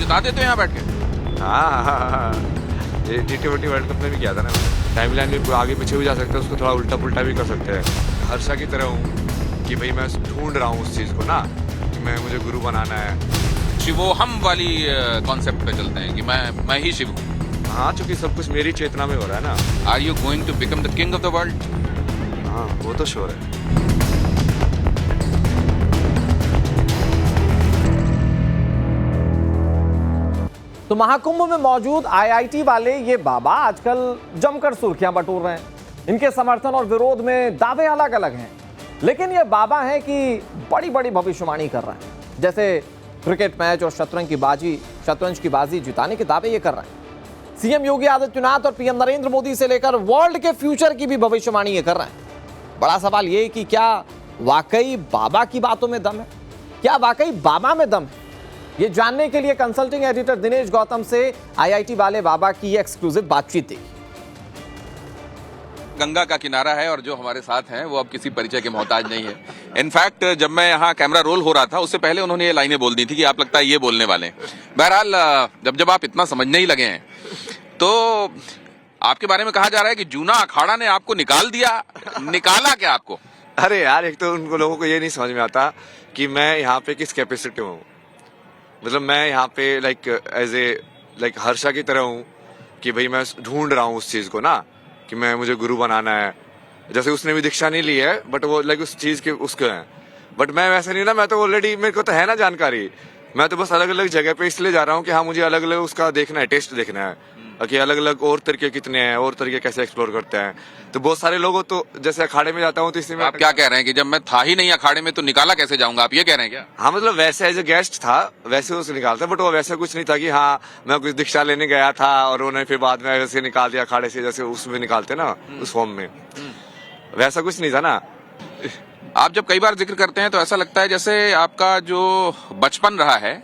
जिता देते हो यहाँ बैठ के। हाँ, ये T20 वर्ल्ड कप में भी किया था ना। टाइमलाइन में आगे पीछे भी जा सकते हैं, उसको थोड़ा उल्टा पुल्टा भी कर सकते हैं। हर्षा की तरह हूँ कि भाई मैं ढूंढ रहा हूँ उस चीज़ को ना, कि मुझे गुरु बनाना है। शिवोहम वाली कॉन्सेप्ट पे चलते हैं कि मैं ही शिव हूँ। हाँ, चूंकि सब कुछ मेरी चेतना में हो रहा है ना। Are you going to become the king of the world? हाँ, वो तो श्योर है। तो महाकुंभ में मौजूद आईआईटी वाले ये बाबा आजकल जमकर सुर्खियां बटोर रहे हैं। इनके समर्थन और विरोध में दावे अलग अलग हैं, लेकिन ये बाबा हैं कि बड़ी बड़ी भविष्यवाणी कर रहे हैं। जैसे क्रिकेट मैच और शतरंज की बाजी जिताने के दावे ये कर रहे हैं। सीएम योगी आदित्यनाथ और पीएम नरेंद्र मोदी से लेकर वर्ल्ड के फ्यूचर की भी भविष्यवाणी ये कर रहे हैं। बड़ा सवाल ये कि क्या वाकई बाबा की बातों में दम है? क्या वाकई बाबा में दम है? ये जानने के लिए कंसल्टिंग एडिटर दिनेश गौतम से आईआईटी वाले बाबा की एक्सक्लूसिव बातचीत थी। गंगा का किनारा है और जो हमारे साथ हैं वो अब किसी परिचय के मोहताज नहीं है। इनफैक्ट जब मैं यहाँ कैमरा रोल हो रहा था उससे पहले उन्होंने ये लाइनें बोल दी थी कि आप लगता है ये बोलने वाले हैं। बहरहाल जब आप इतना समझने ही लगे हैं तो आपके बारे में कहा जा रहा है कि जूना अखाड़ा ने आपको निकाल दिया। निकाला क्या आपको? अरे यार, एक तो उनको लोगों को ये नहीं समझ में आता कि मैं यहाँ पे किस कैपेसिटी में हूँ। मतलब मैं यहाँ पे लाइक हर्षा की तरह हूँ कि भाई मैं ढूंढ रहा हूँ उस चीज को ना, कि मुझे गुरु बनाना है। जैसे उसने भी दीक्षा नहीं ली है, बट वो लाइक उस चीज के उसके हैं। बट मैं वैसे नहीं ना, मैं तो ऑलरेडी, मेरे को तो है ना जानकारी। मैं तो बस अलग अलग जगह पे इसलिए जा रहा हूँ कि हाँ, मुझे अलग अलग उसका देखना है, टेस्ट देखना है कि अलग अलग और तरीके कितने हैं, और तरीके कैसे एक्सप्लोर करते हैं। तो बहुत सारे लोगों, तो जैसे अखाड़े में जाता हूँ तो इसलिए आप क्या कह रहे हैं कि जब मैं था ही नहीं अखाड़े में तो निकाला कैसे जाऊंगा, आप ये कह रहे हैं क्या? हाँ, मतलब वैसे एज ए गेस्ट था, वैसे उसे निकालता, बट वो वैसा कुछ नहीं था कि हाँ मैं कुछ दीक्षा लेने गया था और उन्होंने फिर बाद में वैसे निकाल दिया अखाड़े से, जैसे उसमें निकालते ना उस फॉर्म में। वैसा कुछ नहीं था ना। आप जब कई बार जिक्र करते हैं तो ऐसा लगता है जैसे आपका जो बचपन रहा है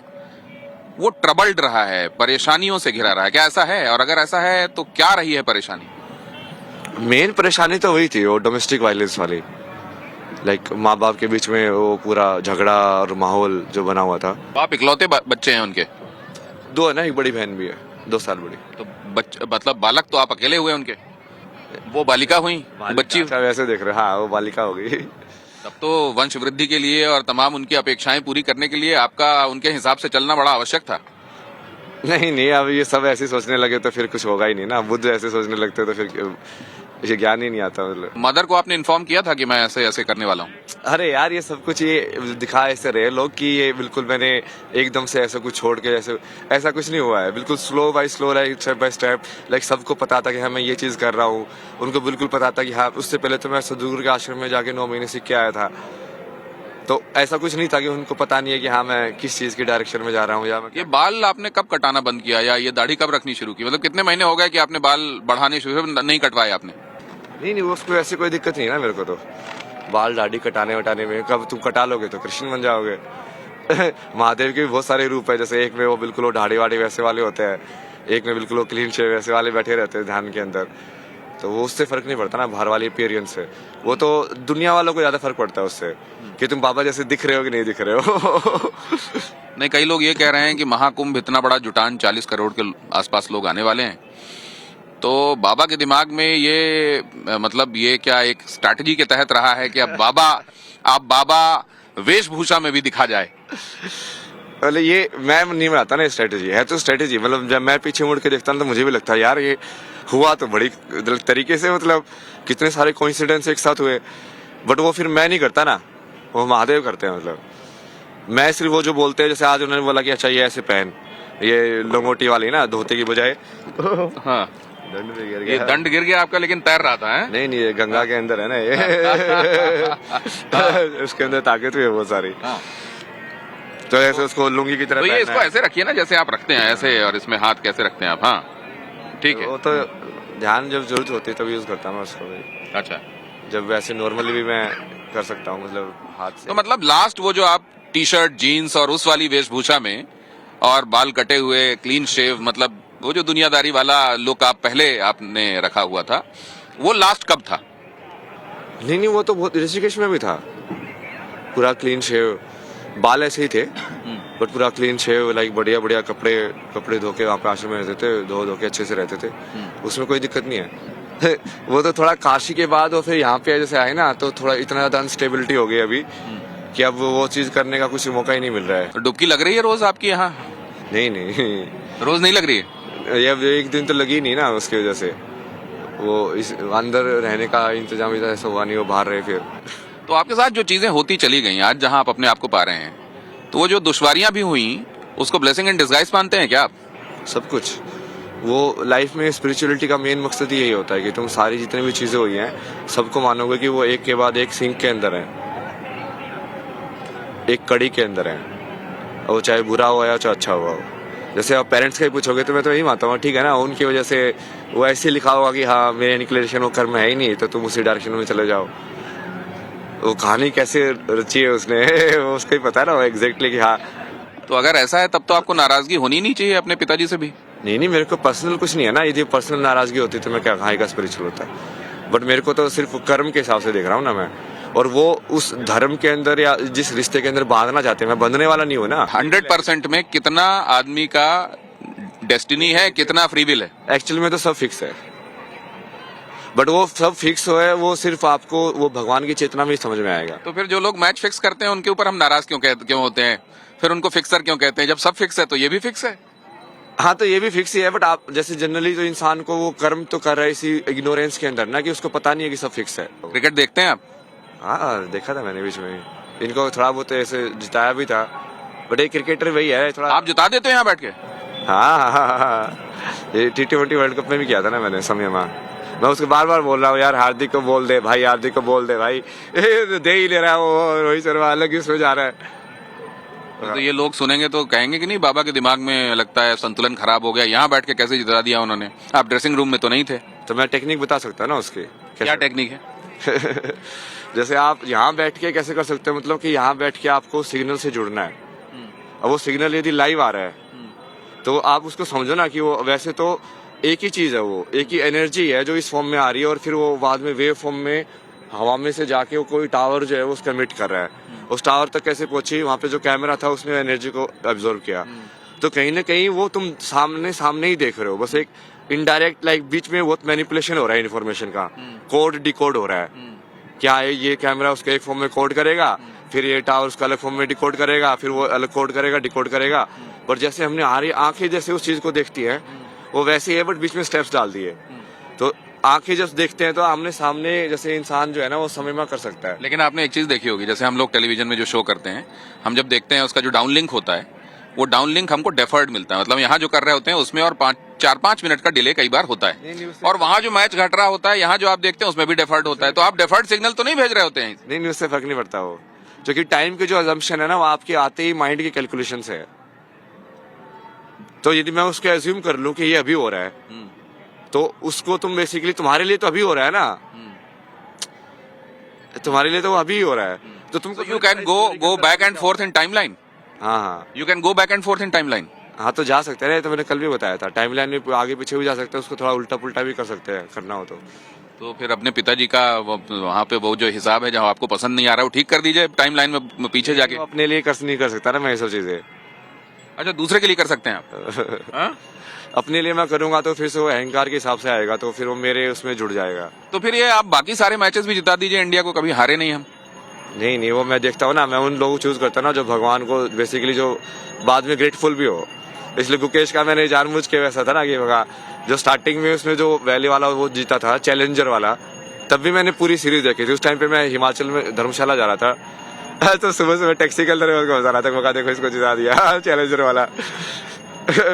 वो ट्रबल्ड रहा है, परेशानियों से घिरा रहा है। क्या ऐसा है? और अगर ऐसा है तो क्या रही है परेशानी? मेन परेशानी तो वही थी, वो डोमेस्टिक वायलेंस वाली। लाइक माँ बाप के बीच में वो पूरा झगड़ा और माहौल जो बना हुआ था। आप इकलौते बच्चे हैं उनके? 2 है ना, एक बड़ी बहन भी है, 2 साल बड़ी। तो मतलब बालक तो आप अकेले हुए उनके? वो बालिका हुई, बच्ची? अच्छा, वैसे देख रहे, हाँ वो बालिका हो गई। तब तो वंश वृद्धि के लिए और तमाम उनकी अपेक्षाएं पूरी करने के लिए आपका उनके हिसाब से चलना बड़ा आवश्यक था। नहीं, अब ये सब ऐसे सोचने लगे तो फिर कुछ होगा ही नहीं ना। बुद्ध ऐसे सोचने लगते तो फिर ये ज्ञान ही नहीं आता। मतलब मदर को आपने इन्फॉर्म किया था कि मैं ऐसे ऐसे करने वाला हूँ? अरे यार, ये सब कुछ ये दिखा ऐसे रहे लोग कि ये बिल्कुल मैंने एकदम से ऐसा कुछ छोड़ के ऐसा कुछ नहीं हुआ है। बिल्कुल slow by slow, like step by step. Like सबको पता था कि हाँ मैं ये चीज कर रहा हूँ। उनको बिल्कुल पता था कि हाँ, उससे पहले तो मैं सदगुरु के आश्रम में जाके 9 महीने सीख के आया था। तो ऐसा कुछ नहीं था कि उनको पता नहीं है कि हाँ मैं किस चीज की डायरेक्शन में जा रहा हूँ। या मैं ये बाल आपने कब कटाना बंद किया या ये दाढ़ी कब रखनी शुरू की? मतलब कितने महीने हो गए कि आपने बाल बढ़ाने शुरू नहीं कटवाए आपने? नहीं, उसको ऐसी कोई दिक्कत नहीं है ना मेरे को। तो बाल दाढ़ी कटाने वटाने में कब तुम कटा लोगे तो कृष्ण बन जाओगे। महादेव के भी बहुत सारे रूप है। जैसे एक में वो बिल्कुल वो दाढ़ी वाड़ी वैसे वाले होते हैं, एक में बिल्कुल वो क्लीन शेव वैसे वाले बैठे रहते हैं ध्यान के अंदर। तो वो उससे फर्क नहीं पड़ता ना, बाहर वाली अपीयरेंस से। वो तो दुनिया वालों को ज्यादा फर्क पड़ता है उससे, कि तुम बाबा जैसे दिख रहे हो कि नहीं दिख रहे हो। नहीं, कई लोग ये कह रहे हैं कि महाकुंभ इतना बड़ा जुटान, 40 करोड़ के आसपास लोग आने वाले हैं, तो बाबा के दिमाग में ये मतलब ये क्या एक स्ट्रैटेजी के तहत रहा है कि अब बाबा वेशभूषा में भी दिखा जाए? मतलब ये मैं नहीं बनाता ना, स्ट्रेटेजी है तो स्ट्रेटेजी। मतलब जब मैं पीछे मुड़ के देखता हूँ तो मुझे भी लगता है यार ये हुआ तो बड़ी तरीके से, मतलब कितने सारे कोइंसिडेंस एक साथ हुए। बट वो फिर मैं नहीं करता ना, वो महादेव करते हैं। मतलब मैं सिर्फ वो जो बोलते हैं, जैसे आज उन्होंने बोला कि अच्छा ये ऐसे पहन, ये लंगोटी वाली ना धोती की बजाय। हाँ, दंड भी गिर ये गया। दंड गिर गया आपका, लेकिन तैर रहा था है? नहीं, ये गंगा के अंदर है ना ये। उसके अंदर ताकत भी है बहुत सारी। तो ऐसे उसको लुंगी की तरह तो ये पहनना इसको है। ऐसे रखिए ना जैसे आप रखते हैं ऐसे, और इसमें हाथ कैसे रखते हैं आप? हाँ ठीक है। वो तो ध्यान जब जरूरत होती है तब यूज करता हूँ मैं उसको भी। अच्छा, जब वैसे नॉर्मली भी मैं कर सकता हूँ, मतलब हाथ से। तो मतलब लास्ट वो जो आप टी शर्ट जीन्स और उस वाली वेशभूषा में और बाल कटे हुए क्लीन शेव, मतलब वो जो दुनियादारी वाला लुक आप पहले आपने रखा हुआ था, वो लास्ट कब था? नहीं, वो तो बहुत ऋषिकेश में भी था, पूरा क्लीन शेव, बाल ऐसे ही थे। बट पूरा क्लीन शेव, लाइक बढ़िया बढ़िया कपड़े धो के वहाँ पे आश्रम में रहते थे, धो के अच्छे से रहते थे, उसमें कोई दिक्कत नहीं है। वो तो थोड़ा काशी के बाद और फिर यहाँ पे जैसे आए ना, तो थोड़ा इतना ज्यादा अनस्टेबिलिटी हो गई अभी कि अब वो चीज करने का कुछ मौका ही नहीं मिल रहा है। तो डुबकी लग रही है रोज आपकी यहाँ? नहीं रोज नहीं लग रही है? ये एक दिन तो लगी नहीं ना, उसकी वजह से वो इस अंदर रहने का इंतजाम ऐसा हुआ नहीं, वो बाहर रहे फिर। तो आपके साथ जो चीजें होती चली गई आज जहां आप अपने आप को पा रहे हैं, तो वो जो दुश्वारियां भी हुई उसको ब्लेसिंग इन डिस्गाइज मानते हैं क्या आप? सब कुछ वो लाइफ में स्पिरिचुअलिटी का मेन मकसद ही यही होता है कि तुम सारी जितनी भी चीजें हुई हैं सबको मानोगे कि वो एक के बाद एक सिंक के अंदर है, एक कड़ी के अंदर है, और चाहे बुरा हुआ या चाहे अच्छा हुआ हो। जैसे आप पेरेंट्स का ही पूछोगे तो मैं तो यही मानता हूँ, ठीक है ना, उनकी वजह से वो ऐसे लिखा होगा कि हाँ मेरे इंक्लिनेशन वो कर्म है ही नहीं, तो तुम उसी डायरेक्शन में चले जाओ। वो कहानी कैसे रची है उसने वो उसको ही पता है ना, वो एग्जैक्टली कि हाँ। तो अगर ऐसा है तब तो आपको नाराजगी होनी नहीं चाहिए अपने पिताजी से भी? नहीं, मेरे को पर्सनल कुछ नहीं है ना, यदि पर्सनल नाराजगी होती तो मैं क्या कहाँ का स्पिरिचुअल होता है। बट मेरे को तो सिर्फ कर्म के हिसाब से देख रहा हूँ ना मैं, और वो उस धर्म के अंदर या जिस रिश्ते के अंदर बांधना चाहते हैं, मैं बंधने वाला नहीं हूँ ना। 100% में कितना आदमी का डेस्टिनी है, कितना फ्री विल है? एक्चुअली में तो सब फिक्स है, बट वो सब फिक्स हो है वो सिर्फ आपको वो भगवान की चेतना में ही समझ में आएगा। तो फिर जो लोग मैच फिक्स करते हैं उनके ऊपर हम नाराज क्यों होते हैं? फिर उनको फिक्सर क्यों कहते हैं? जब सब फिक्स है तो ये भी फिक्स है। हाँ, तो ये भी फिक्स ही है, बट आप जैसे जनरली तो इंसान को वो कर्म तो कर रहा है इसी इग्नोरेंस के अंदर ना, कि उसको पता नहीं है कि सब फिक्स है। क्रिकेट देखते हैं आप? हाँ, देखा था मैंने बीच में, इनको थोड़ा बहुत ऐसे जिताया भी था, बट एक क्रिकेटर वही है थोड़ा। आप जिता देते हो यहाँ बैठ के? हाँ, ये T20 वर्ल्ड कप में भी किया था ना मैंने समय में। मैं उसको बार बार बोल रहा हूँ, यार हार्दिक को बोल दे भाई, हार्दिक को बोल दे भाई, दे ही ले रहा है वो, रोहित शर्मा अलग ही उसमें जा रहा है। तो ये लोग सुनेंगे तो कहेंगे कि नहीं बाबा के दिमाग में लगता है संतुलन खराब हो गया, यहाँ बैठ के कैसे जिता दिया उन्होंने? आप ड्रेसिंग रूम में तो नहीं थे। तो मैं टेक्निक बता सकता ना उसकी। क्या टेक्निक है? जैसे आप यहाँ बैठ के कैसे कर सकते हो, मतलब कि यहाँ बैठ के आपको सिग्नल से जुड़ना है, और वो सिग्नल यदि लाइव आ रहा है तो आप उसको समझो ना कि वो वैसे तो एक ही चीज है, वो एक ही एनर्जी है जो इस फॉर्म में आ रही है, और फिर वो बाद में वेव फॉर्म में हवा में से जाके वो कोई टावर जो है वो उसका एमिट कर रहा है। उस टावर तक कैसे पहुंची, वहां पे जो कैमरा था उसने एनर्जी को एब्जॉर्ब किया। तो कहीं ना कहीं वो तुम सामने ही देख रहे हो, बस एक इनडायरेक्ट लाइक बीच में बहुत मैनिपुलेशन हो रहा है इन्फॉर्मेशन का, कोड डिकोड हो रहा है। क्या है, ये कैमरा उसके एक फॉर्म में कोड करेगा, फिर ये टावर उसका अलग फॉर्म में डिकोड करेगा, फिर वो अलग कोड करेगा, डिकोड करेगा। पर जैसे हमने आंखें जैसे उस चीज को देखती है वो वैसे ही है, बट बीच में स्टेप्स डाल दिए। तो आंखें जब देखते हैं तो आमने सामने जैसे इंसान जो है ना वो समय में कर सकता है। लेकिन आपने एक चीज देखी होगी, जैसे हम लोग टेलीविजन में जो शो करते हैं, हम जब देखते हैं उसका जो डाउन लिंक होता है, वो डाउन लिंक हमको डेफर्ड मिलता है, मतलब यहाँ जो कर रहे होते हैं उसमें और 4-5 मिनट का डिले कई बार होता है, और वहाँ जो मैच घट रहा होता है यहाँ जो आप देखते हैं उसमें भी डेफर्ड होता है। तो आप डेफर्ड सिग्नल तो नहीं भेज रहे होते हैं? नहीं, उससे फर्क नहीं पड़ता वो, क्योंकि टाइम के जो अजम्पशन है ना वो आपके आते ही माइंड के कैलकुलेशन से है। तो यदि मैं उसको एज्यूम कर लूं कि ये अभी हो रहा है, तो उसको तुम बेसिकली तुम्हारे लिए तो अभी हो रहा है ना, तुम्हारे लिए तो वो अभी हो रहा है, तो तुम you can go back and forth in timeline. हाँ, you can go back and forth in timeline. हाँ, तो जा सकते हैं, तो मैंने कल भी बताया था, टाइमलाइन में आगे पीछे भी जा सकते हैं, उसको थोड़ा उल्टा पुल्टा भी कर सकते हैं, करना हो तो फिर अपने पिताजी का वहाँ पे वो जो हिसाब है जहाँ आपको पसंद नहीं आ रहा है वो ठीक कर दीजिए टाइमलाइन में पीछे जाके। अपने लिए नहीं कर सकता ना मैं ये सब चीजें। अच्छा, दूसरे के लिए कर सकते हैं आप? हाँ? अपने लिए मैं करूंगा तो फिर से वो अहंकार के हिसाब से आएगा, तो फिर वो मेरे उसमें जुड़ जाएगा। तो फिर ये आप बाकी सारे मैचेस भी जिता दीजिए इंडिया को, कभी हारे नहीं हम। नहीं, वो मैं देखता हूँ ना, मैं उन लोगों को चूज करता हूँ ना जो भगवान को बेसिकली जो बाद में ग्रेटफुल भी हो। इसलिए गुकेश का मैंने जानबूझ के वैसा था ना कि बगा जो स्टार्टिंग में उसने जो वैली वाला वो जीता था, चैलेंजर वाला, तब भी मैंने पूरी सीरीज देखी थी। उस टाइम पे मैं हिमाचल में धर्मशाला जा रहा था, तो सुबह टैक्सी के अंदर बता रहा था, देखो इसको जिता दिया चैलेंजर वाला।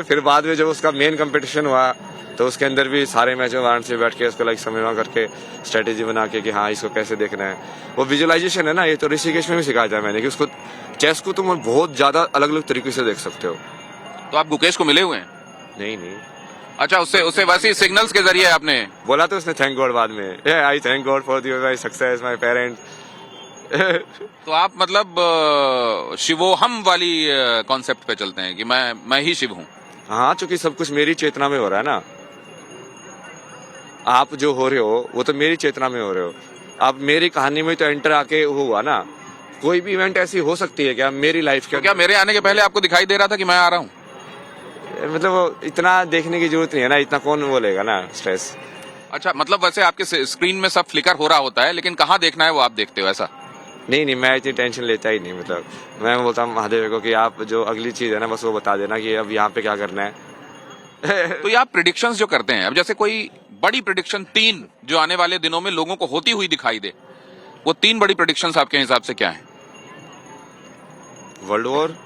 फिर बाद में जब उसका मेन कंपटीशन हुआ तो उसके अंदर भी सारे मैचों में से बैठ के उसको लाइक समय करके स्ट्रेटेजी बना के कि हाँ इसको कैसे देखना है, वो विजुअलाइजेशन है ना, ये तो ऋषिकेश में भी सिखाया था मैंने कि उसको चेस को तुम बहुत ज्यादा अलग अलग तरीके से देख सकते हो। तो आप गुकेश को मिले हुए हैं? नहीं। अच्छा, उससे वैसे सिग्नल्स के जरिए आपने बोला तो उसने थैंक गॉड बाद में, आई thank God for my success my parents. तो आप मतलब शिवोहम वाली कॉन्सेप्ट पे चलते हैं कि मैं ही शिव हूँ। हाँ, चूंकि सब कुछ मेरी चेतना में हो रहा है ना, आप जो हो रहे हो वो तो मेरी चेतना में हो रहे हो। आप मेरी कहानी में तो एंटर आके हुआ ना, कोई भी इवेंट ऐसी हो सकती है क्या मेरी लाइफ के तो क्या मेरे आने के पहले आपको दिखाई दे रहा था कि मैं आ रहा हूँ? मतलब वो इतना देखने की जरूरत नहीं है ना, इतना कौन बोलेगा ना स्ट्रेस। अच्छा, मतलब वैसे आपके स्क्रीन में सब फ्लिकर हो रहा होता है, लेकिन कहाँ देखना है वो आप देखते हो ऐसा? नहीं, मैं इतनी टेंशन लेता ही नहीं। मतलब मैं बोलता हूँ महादेव को कि आप जो अगली चीज है ना बस वो बता देना कि अब यहाँ पे क्या करना है। तो ये आप प्रिडिक्शंस जो करते हैं, अब जैसे कोई बड़ी प्रिडिक्शन 3 जो आने वाले दिनों में लोगों को होती हुई दिखाई दे, वो 3 बड़ी प्रिडिक्शंस आपके हिसाब से क्या है? World war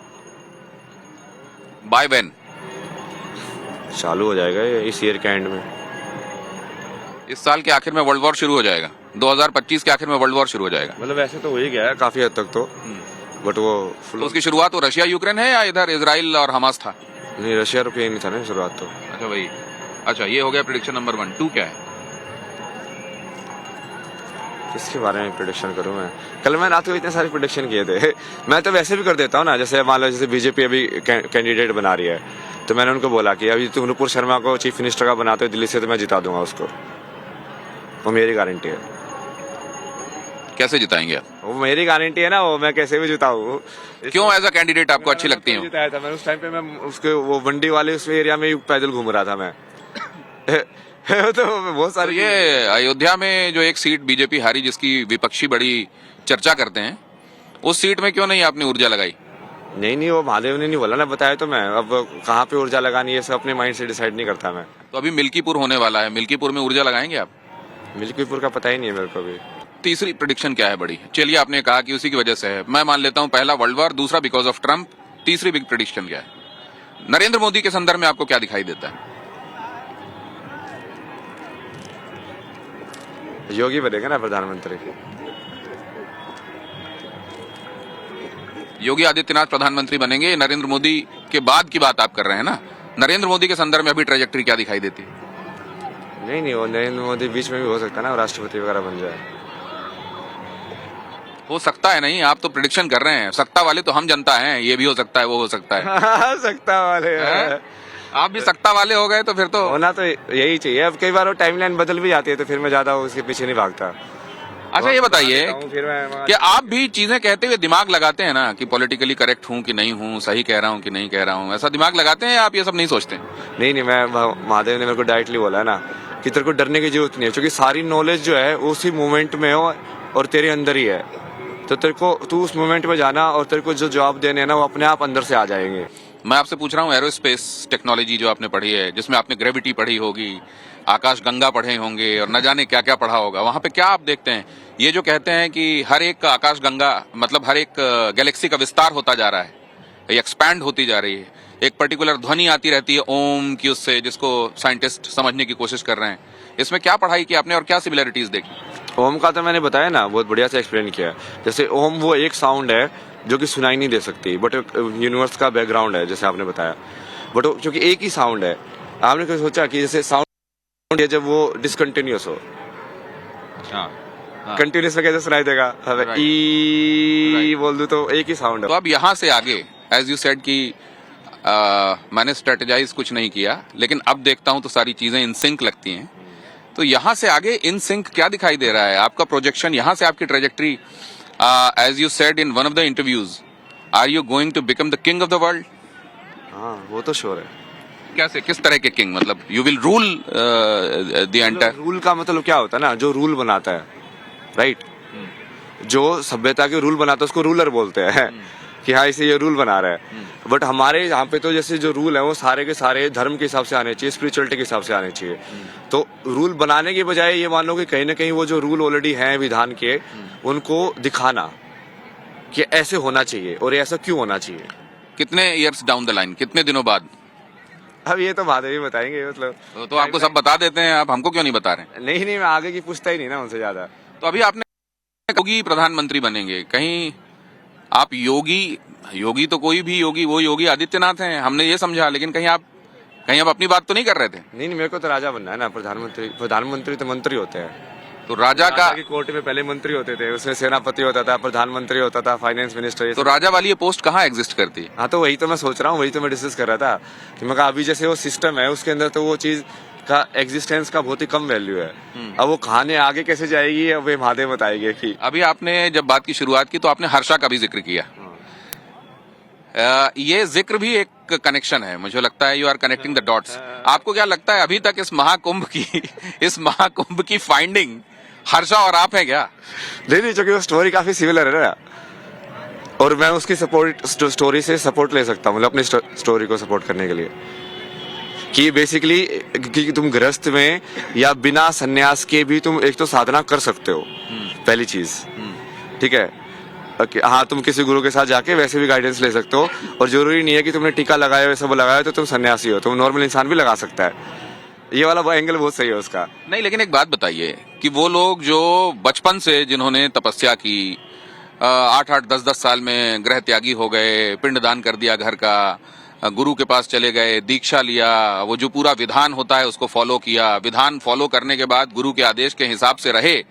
by when? चालू हो जाएगा ये इस ईयर के एंड में। इस साल के आखिर में वर्ल्ड वॉर शुरू हो जाएगा, 2025 के आखिर में वर्ल्ड वॉर शुरू हो जाएगा। मतलब वैसे तो हो ही गया है काफी हद तक तो, बट वो तो उसकी शुरुआत तो रशिया यूक्रेन है या इधर इजराइल और हमास था? नहीं, रशिया रुपये नहीं था ना शुरुआत तो। अच्छा भाई, अच्छा ये हो गया प्रिडिक्शन नंबर 1। 2 क्या है? किसके बारे में प्रिडिक्शन करूं मैं? कल मैं रात को इतने सारे प्रिडिक्शन किए थे। मैं तो वैसे भी कर देता हूँ ना, जैसे मान लो जैसे बीजेपी अभी कैंडिडेट बना रही है, तो मैंने उनको बोला कि अभी तुम नुपुर शर्मा को चीफ मिनिस्टर का बनाते हो दिल्ली से, तो मैं जिता दूंगा उसको, वो मेरी गारंटी है। कैसे जिताएंगे आप? वो मेरी गारंटी है ना, वो मैं कैसे भी जिताऊं। क्यों एज अ कैंडिडेट आपको अच्छी लगती है? जिताया था मैंने उस टाइम पे, मैं उसके वो मंडी वाले उस एरिया में पैदल घूम रहा था मैं। तो बहुत तो सारी ये अयोध्या में जो एक सीट बीजेपी हारी जिसकी विपक्षी बड़ी चर्चा करते हैं, उस सीट में क्यों नहीं आपने ऊर्जा लगाई? नहीं, वो महादेव ने नहीं बोला ना, बताया तो मैं। अब कहाँ पे ऊर्जा लगानी है सब अपने माइंड से डिसाइड नहीं करता मैं। तो अभी मिल्कीपुर होने वाला है, मिल्कीपुर में ऊर्जा लगाएंगे आप? मिल्कीपुर का पता ही नहीं है मेरे को भी। तीसरी प्रेडिक्शन क्या है बड़ी? चलिए, आपने कहा कि उसी की वजह से है, मैं मान लेता हूं पहला वर्ल्ड वॉर, दूसरा बिकॉज ऑफ ट्रंप, तीसरी बिग प्रेडिक्शन क्या है? नरेंद्र मोदी के संदर्भ में आपको क्या दिखाई देता है? योगी बनेगा ना प्रधानमंत्री। योगी आदित्यनाथ प्रधानमंत्री बनेंगे। नरेंद्र मोदी के बाद की बात आप कर रहे हैं ना? नरेंद्र मोदी के संदर्भ में अभी ट्रेजेक्टरी क्या दिखाई देती है? नहीं, वो नरेंद्र मोदी बीच में भी हो सकता है ना, राष्ट्रपति वगैरह बन जाए। हो सकता है नहीं, आप तो प्रेडिक्शन कर रहे हैं। सत्ता वाले तो हम जनता हैं, ये भी हो सकता है, वो हो सकता है। सत्ता वाले हैं? आप भी सत्ता वाले हो गए तो फिर तो होना तो यही चाहिए। अब कई बार वो टाइमलाइन बदल भी जाती है, तो फिर मैं ज्यादा उसके पीछे नहीं भागता। अच्छा, ये बताइए फिर मैं कि आप भी चीजें कहते हुए दिमाग लगाते हैं ना कि पॉलिटिकली करेक्ट हूं कि नहीं हूं, सही कह रहा हूं कि नहीं कह रहा हूं, ऐसा दिमाग लगाते हैं? आप ये सब नहीं सोचते? नहीं, मैं महादेव ने मेरे को डायरेक्टली बोला है ना कि तेरे को डरने की जरूरत नहीं है, क्योंकि सारी नॉलेज जो है उसी मोमेंट में हो और तेरे अंदर ही है। तो तेरे को तू उस मोमेंट में जाना और तेरे को जो जवाब देने हैं ना वो अपने आप अंदर से आ जाएंगे। मैं आपसे पूछ रहा हूँ एरोस्पेस टेक्नोलॉजी जो आपने पढ़ी है, जिसमें आपने ग्रेविटी पढ़ी होगी, आकाश गंगा पढ़े होंगे और न जाने क्या क्या पढ़ा होगा, वहां पे क्या आप देखते हैं? ये जो कहते हैं कि हर एक आकाश गंगा मतलब हर एक गैलेक्सी का विस्तार होता जा रहा है, एक्सपैंड होती जा रही है, एक पर्टिकुलर ध्वनि आती रहती है ओम की उससे, जिसको साइंटिस्ट समझने की कोशिश कर रहे हैं। इसमें क्या पढ़ाई की आपने और क्या सिमिलरिटीज देखी? ओम का तो मैंने बताया ना, बहुत बढ़िया से एक्सप्लेन किया। जैसे ओम वो एक साउंड है जो कि सुनाई नहीं दे सकती, बट यूनिवर्स का बैकग्राउंड है, जैसे आपने बताया। बट क्योंकि एक ही साउंड है, आपने कभी सोचा कि जैसे साउंड है जब वो डिसकंटिन्यूअस हो, कंटिन्यूअस में कैसे सुनाई देगा? ई बोल दूं तो एक ही साउंड है। तो अब यहाँ से आगे एज यू सेड कि मैंने स्ट्रेटेजाइज कुछ नहीं किया, लेकिन अब देखता हूं तो सारी चीजें इन सिंक लगती हैं। तो यहाँ से आगे इन सिंक क्या दिखाई दे रहा है आपका प्रोजेक्शन? यहाँ से आपकी trajectory, as you said in one of the interviews, are you going to become the king of the world? हाँ, वो तो श्योर है। कैसे, किस तरह के किंग? मतलब you will rule the entire? Rule का मतलब क्या होता है ना, जो रूल बनाता है, राइट? जो सभ्यता के रूल बनाता है उसको रूलर बोलते हैं कि हाँ इसे ये रूल बना रहा है। बट हमारे यहाँ पे तो जैसे जो रूल है वो सारे के सारे धर्म के हिसाब से आने चाहिए, स्पिरिचुअलिटी के हिसाब से आने चाहिए। तो रूल बनाने के बजाय ये मान लो कि कहीं ना कहीं वो जो रूल ऑलरेडी हैं विधान के, उनको दिखाना कि ऐसे होना चाहिए और ऐसा क्यों होना चाहिए। कितने ईयर्स डाउन द लाइन, कितने दिनों बाद? अब ये तो बाद में बताएंगे। मतलब तो आपको सब बता देते हैं, आप हमको क्यों नहीं बता रहे? नहीं, मैं आगे की पूछता ही नहीं ना उनसे ज्यादा। तो अभी आपने योगी प्रधानमंत्री बनेंगे, कहीं आप योगी तो कोई भी योगी, वो योगी आदित्यनाथ हैं, हमने ये समझा, लेकिन कहीं आप अपनी बात तो नहीं कर रहे थे? नहीं, मेरे को तो राजा बनना है ना। प्रधानमंत्री तो मंत्री होते हैं। तो राजा का कोर्ट में पहले मंत्री होते थे, उसमें सेनापति होता था, प्रधानमंत्री होता था, फाइनेंस मिनिस्टर। तो राजा वाली ये पोस्ट कहाँ एग्जिस्ट करती है? हाँ, तो वही तो मैं सोच रहा हूँ, वही तो मैं डिस्कस कर रहा था कि मैं अभी जैसे वो सिस्टम है उसके अंदर तो वो चीज का एग्जिस्टेंस का बहुत ही कम वैल्यू है। अब वो कहानी आगे कैसे जाएगी अब ये महादेव बताएंगे कि। अभी आपने जब बात की शुरुआत की तो आपने हर्षा का भी जिक्र किया। ये जिक्र भी एक कनेक्शन है, मुझे लगता है you are connecting the dots. आपको क्या लगता है अभी तक इस महाकुंभ की फाइंडिंग हर्षा और आप हैं क्या? नहीं, क्योंकि वो स्टोरी काफी सिमिलर है ना, और मैं उसकी स्टोरी से सपोर्ट ले सकता हूँ, मतलब अपनी स्टोरी को सपोर्ट करने के लिए, कि बेसिकली कि तुम गृहस्थ में या बिना सन्यास के भी तुम एक तो साधना कर सकते हो, पहली चीज, ठीक है। हाँ, तुम किसी गुरु के साथ जाके वैसे भी गाइडेंस ले सकते हो, और जरूरी नहीं है कि तुमने टीका लगाया वैसे वो लगाया तो तुम सन्यासी हो, तुम नॉर्मल इंसान भी लगा सकता है। ये वाला एंगल बहुत सही है उसका। नहीं, लेकिन एक बात बताइए कि वो लोग जो बचपन से जिन्होंने तपस्या की, 8-8, 10-10 साल में गृह त्यागी हो गए, पिंडदान कर दिया घर का, गुरु के पास चले गए, दीक्षा लिया, वो जो पूरा विधान होता है उसको फॉलो किया, विधान फॉलो करने के बाद गुरु के आदेश के हिसाब से रहे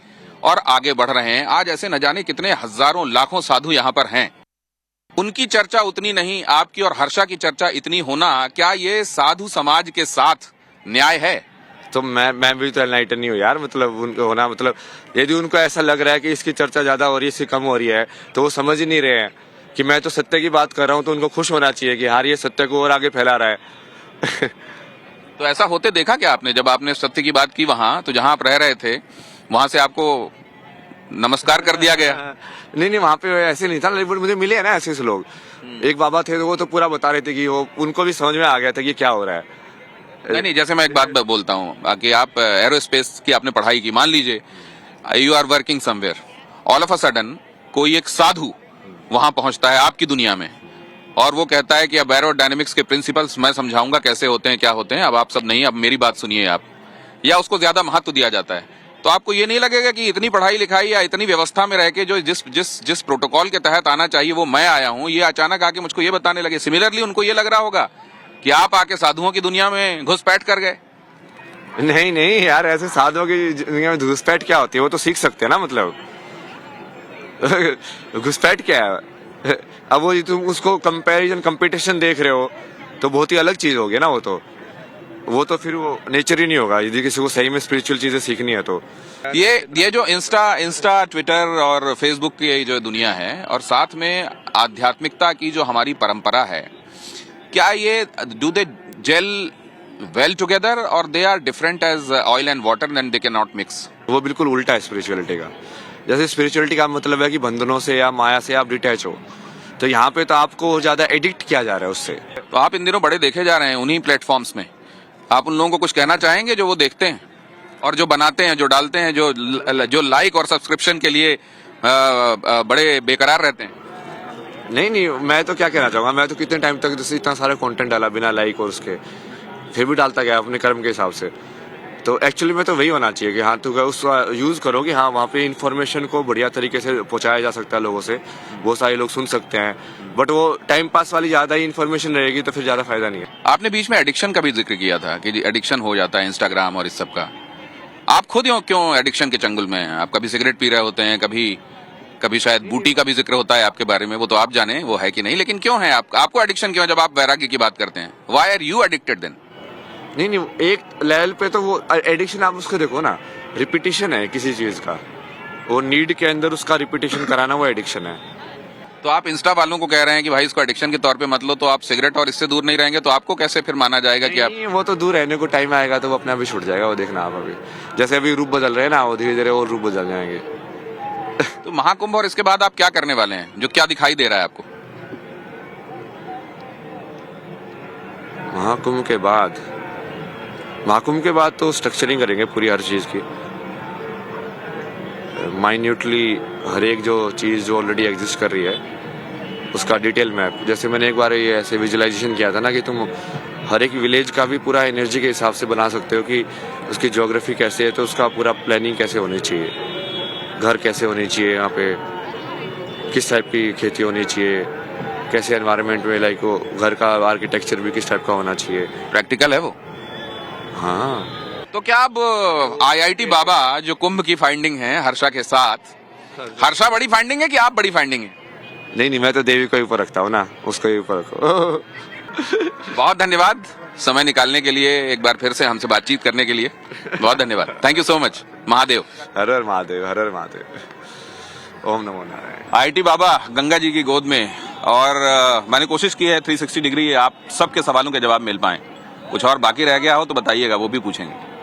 और आगे बढ़ रहे हैं। आज ऐसे न जाने कितने हजारों लाखों साधु यहाँ पर हैं। उनकी चर्चा उतनी नहीं, आपकी और हर्षा की चर्चा इतनी होना, क्या ये साधु समाज के साथ न्याय है? तो मैं भी तो एनलाइटन नहीं हूँ यार, मतलब उनको होना, मतलब यदि उनको ऐसा लग रहा है कि इसकी चर्चा ज्यादा हो रही है, इसकी कम हो रही है, तो वो समझ ही नहीं रहे हैं कि मैं तो सत्य की बात कर रहा हूँ, तो उनको खुश होना चाहिए कि यार ये सत्य को और आगे फैला रहा है। तो ऐसा होते देखा क्या आपने? जब आपने सत्य की बात की वहां, तो जहां आप रह रहे थे वहां से आपको नमस्कार कर दिया गया? नहीं, वहां पे ऐसे नहीं था, लेकिन मुझे मिले हैं ना ऐसे लोग। एक बाबा थे तो वो तो पूरा बता रहे थे कि वो उनको भी समझ में आ गया था कि क्या हो रहा है। नहीं, जैसे मैं एक बात बोलता हूँ कि आप एरोस्पेस की आपने पढ़ाई की, मान लीजिए you are working somewhere, all of a sudden कोई एक साधु वहां पहुंचता है आपकी दुनिया में और वो कहता है कि अब एरोडायनेमिक्स के प्रिंसिपल्स मैं समझाऊंगा कैसे होते हैं, क्या होते हैं, अब आप सब नहीं, अब मेरी बात सुनिए आप, या उसको ज्यादा महत्व दिया जाता है, तो आपको ये नहीं लगेगा कि इतनी पढ़ाई लिखाई या इतनी व्यवस्था में रह के जो जिस प्रोटोकॉल के तहत आना चाहिए वो मैं आया हूँ, ये अचानक आके मुझको ये बताने लगे? सिमिलरली उनको ये लग रहा होगा कि आप आके साधुओं की दुनिया में घुसपैठ कर गए। नहीं यार, ऐसे साधुओं की दुनिया में घुसपैठ क्या होती है, वो तो सीख सकते हैं ना, मतलब घुसपैठ क्या है? अब वो तुम उसको कंपटीशन देख रहे हो तो बहुत ही अलग चीज होगी ना, वो तो फिर वो नेचर ही नहीं होगा यदि किसी को सही में स्पिरिचुअल चीजें सीखनी है तो। ये जो इंस्टा ट्विटर और फेसबुक की जो दुनिया है और साथ में आध्यात्मिकता की जो हमारी परंपरा है, क्या ये do they gel well together और they are different as oil and water and they can not mix? वो बिल्कुल उल्टा है स्पिरिचुअलिटी का। जैसे स्पिरिचुअलिटी का मतलब है कि बंधनों से या माया से आप डिटैच हो, तो यहाँ पे तो आपको ज्यादा एडिक्ट किया जा रहा है उससे। तो आप इन दिनों बड़े देखे जा रहे हैं उन्हीं प्लेटफॉर्म्स में, आप उन लोगों को कुछ कहना चाहेंगे जो वो देखते हैं और जो बनाते हैं, जो डालते हैं, जो लाइक और सब्सक्रिप्शन के लिए बड़े बेकरार रहते हैं? नहीं, मैं तो क्या कहना चाहूंगा, मैं तो कितने टाइम तक जैसे इतना सारा कंटेंट डाला बिना लाइक और उसके, फिर भी डालता गया अपने कर्म के हिसाब से। तो एक्चुअली में तो वही होना चाहिए कि हाँ, तो उसका यूज करो कि हाँ, वहाँ पे इन्फॉर्मेशन को बढ़िया तरीके से पहुंचाया जा सकता है लोगों से, बहुत सारे लोग सुन सकते हैं, बट वो टाइम पास वाली ज्यादा ही इन्फॉर्मेशन रहेगी तो फिर ज्यादा फायदा नहीं है। आपने बीच में एडिक्शन का भी जिक्र किया था कि एडिक्शन हो जाता है इंस्टाग्राम और इस सब का। आप खुद क्यों एडिक्शन के चंगुल में हैं? आप कभी सिगरेट पी रहे होते हैं, कभी शायद बूटी का भी जिक्र होता है आपके बारे में, वो तो आप जाने वो है कि नहीं, लेकिन क्यों है आपको एडिक्शन क्यों, जब आप वैराग्य की बात करते हैं? Why are you addicted then? नहीं, एक लेवल पे तो वो एडिक्शन आप उसको देखो ना, रिपीटिशन है किसी चीज का, वो नीड के अंदर उसका रिपीटिशन कराना वो एडिक्शन है। तो आप इंस्टा वालों को कह रहे हैं कि भाई इसको एडिक्शन के तौर पे मत लो, तो आप सिगरेट और इससे दूर नहीं रहेंगे, तो आपको कैसे फिर माना जाएगा कि आप? वो तो दूर रहने को टाइम आएगा तो वो अपने आप ही छूट जाएगा, वो देखना आप। अभी जैसे अभी रूप बदल रहे हैं ना, वो धीरे धीरे और रूप बदल जाएंगे। तो महाकुंभ और इसके बाद आप क्या करने वाले हैं, जो क्या दिखाई दे रहा है आपको? महाकुंभ के बाद तो स्ट्रक्चरिंग करेंगे पूरी हर चीज की, माइन्यूटली हर एक जो चीज जो ऑलरेडी एग्जिस्ट कर रही है उसका डिटेल मैप। जैसे मैंने एक बार ये ऐसे विजुअलाइजेशन किया था ना कि तुम हर एक विलेज का भी पूरा एनर्जी के हिसाब से बना सकते हो कि उसकी ज्योग्राफी कैसे है, तो उसका पूरा प्लानिंग कैसे होनी चाहिए, घर कैसे होनी चाहिए, यहाँ पे किस टाइप की खेती होनी चाहिए, कैसे एनवायरनमेंट में लाइक वो घर का आर्किटेक्चर भी किस टाइप का होना चाहिए। प्रैक्टिकल है वो। हाँ, तो क्या अब आईआईटी बाबा जो कुंभ की फाइंडिंग है हर्षा के साथ, हर्षा बड़ी फाइंडिंग है कि आप बड़ी फाइंडिंग है? नहीं, मैं तो देवी को ऊपर रखता हूँ ना, उसको ही ऊपर रखो। बहुत धन्यवाद। समय निकालने के लिए, एक बार फिर से हमसे बातचीत करने के लिए बहुत धन्यवाद। Thank you so much. Mahadev. हर हर महादेव, हर हर महादेव। ओम नमो नारायण। आईटी बाबा गंगा जी की गोद में, और मैंने कोशिश की है 360 डिग्री आप सबके सवालों के जवाब मिल पाए। कुछ और बाकी रह गया हो तो बताइएगा, वो भी पूछेंगे।